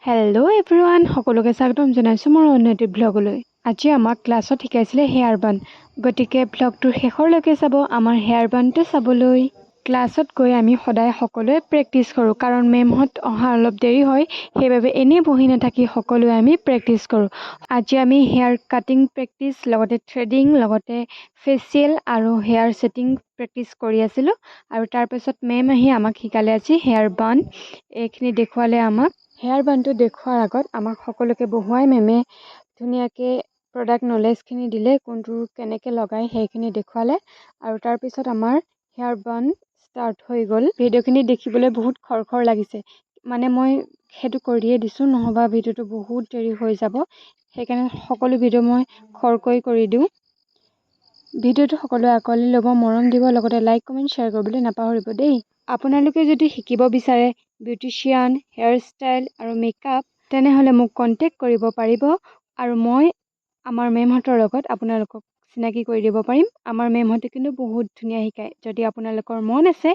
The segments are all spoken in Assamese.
হেল্ল' এভৰিৱান, সকলোকে স্বাগতম জনাইছোঁ মোৰ অন্য এটি ব্লগলৈ। আজি আমাক ক্লাছত শিকাইছিলে হেয়াৰ বান, গতিকে ব্লগটোৰ শেষৰলৈকে চাব আমাৰ হেয়াৰ বানটো চাবলৈ। ক্লাছত গৈ আমি সদায় সকলোৱে প্ৰেক্টিছ কৰোঁ, কাৰণ মেমহঁত অহা অলপ দেৰি হয়, সেইবাবে এনেই বহি নাথাকি সকলোৱে আমি প্ৰেক্টিছ কৰোঁ। আজি আমি হেয়াৰ কাটিং প্ৰেক্টিছ, লগতে থ্ৰেডিং, লগতে ফেচিয়েল আৰু হেয়াৰ ছেটিং প্ৰেক্টিছ কৰি আছিলোঁ। আৰু তাৰপিছত মেম আহি আমাক শিকালে আজি হেয়াৰ বান, এইখিনি দেখুৱালে আমাক। হেয়াৰ বানটো দেখুৱাৰ আগত আমাক সকলোকে বহুৱাই মেমে ধুনীয়াকৈ প্ৰডাক্ট নলেজখিনি দিলে, কোনটো কেনেকৈ লগায় সেইখিনি দেখুৱালে। আৰু তাৰপিছত আমাৰ হেয়াৰ বান ষ্টাৰ্ট হৈ গ'ল। ভিডিঅ'খিনি দেখিবলৈ বহুত খৰখৰ লাগিছে, মানে মই সেইটো কৰিয়ে দিছোঁ, নহ'বা ভিডিঅ'টো বহুত দেৰি হৈ যাব, সেইকাৰণে সকলো ভিডিঅ' মই খৰকৈ কৰি দিওঁ। ভিডিঅ'টো সকলোৱে আঁকোৱালি ল'ব, মৰম দিব, লগতে লাইক কমেণ্ট শ্বেয়াৰ কৰিবলৈ নাপাহৰিব দেই। আপোনালোকে যদি শিকিব বিচাৰে বিউটিচিয়ান, হেয়াৰ ষ্টাইল আৰু মেকআপ, তেনেহ'লে মোক কণ্টেক্ট কৰিব পাৰিব আৰু মই আমাৰ মেমহঁতৰ লগত আপোনালোকক চিনাকি কৰি দিব পাৰিম। আমাৰ মেমহঁতে কিন্তু বহুত ধুনীয়া শিকায়, যদি আপোনালোকৰ মন আছে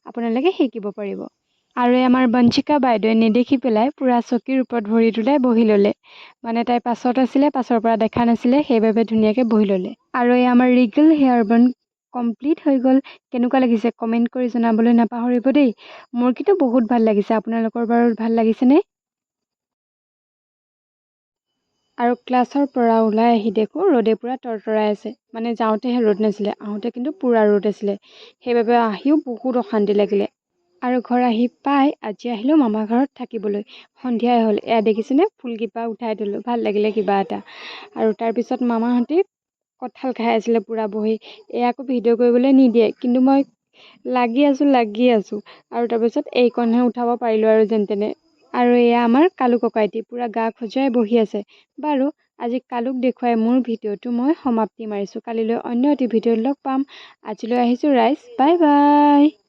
আপোনালোকে শিকিব পাৰিব। আৰু আমাৰ বঞ্চিকা বাইদেৱে নেদেখি পেলাই পূৰা চকীৰ ওপৰত ভৰি তোলাই বহি ল'লে, মানে তাই পাছত আছিলে, পাছৰ পৰা দেখা নাছিলে, সেইবাবে ধুনীয়াকৈ বহি ল'লে। আৰু আমাৰ ৰিগল হেয়াৰ বান কমপ্লিট হৈ গ'ল। কেনেকুৱা লাগিছে কমেণ্ট কৰি জনাবলৈ নাপাহৰিব দেই। মোৰ কিন্তু বহুত ভাল লাগিছে, আপোনালোকৰ বাৰু ভাল লাগিছেনে? আৰু ক্লাছৰ পৰা ওলাই আহি দেখোঁ ৰ'দে পূৰা তৰতৰাই আছে, মানে যাওঁতেহে ৰ'দ নাছিলে, আহোঁতে কিন্তু পূৰা ৰ'দ আছিলে, সেইবাবে আহিও বহুত অশান্তি লাগিলে। আৰু ঘৰ আহি পাই আজি আহিলোঁ মামা ঘৰত থাকিবলৈ, সন্ধিয়াই হ'ল। এয়া দেখিছেনে ফুলকেইপা উঠাই থ'লোঁ, ভাল লাগিলে কিবা এটা। আৰু তাৰপিছত মামাহঁতে কঁঠাল খাই আছিলে পূৰা বহি, এয়া আকৌ ভিডিঅ' কৰিবলৈ নিদিয়ে, কিন্তু মই লাগি আছোঁ। আৰু তাৰপিছত এইকণহে উঠাব পাৰিলোঁ আৰু যেন তেনে। আৰু এয়া আমাৰ কালু ককাইটি পূৰা গা খজুৱাই বহি আছে। বাৰু আজি কালুক দেখুৱাই মোৰ ভিডিঅ'টো মই সমাপ্তি মাৰিছোঁ। কালিলৈ অন্য এটি ভিডিঅ'ত লগ পাম। আজিলৈ আহিছোঁ ৰাইজ, বাই বাই।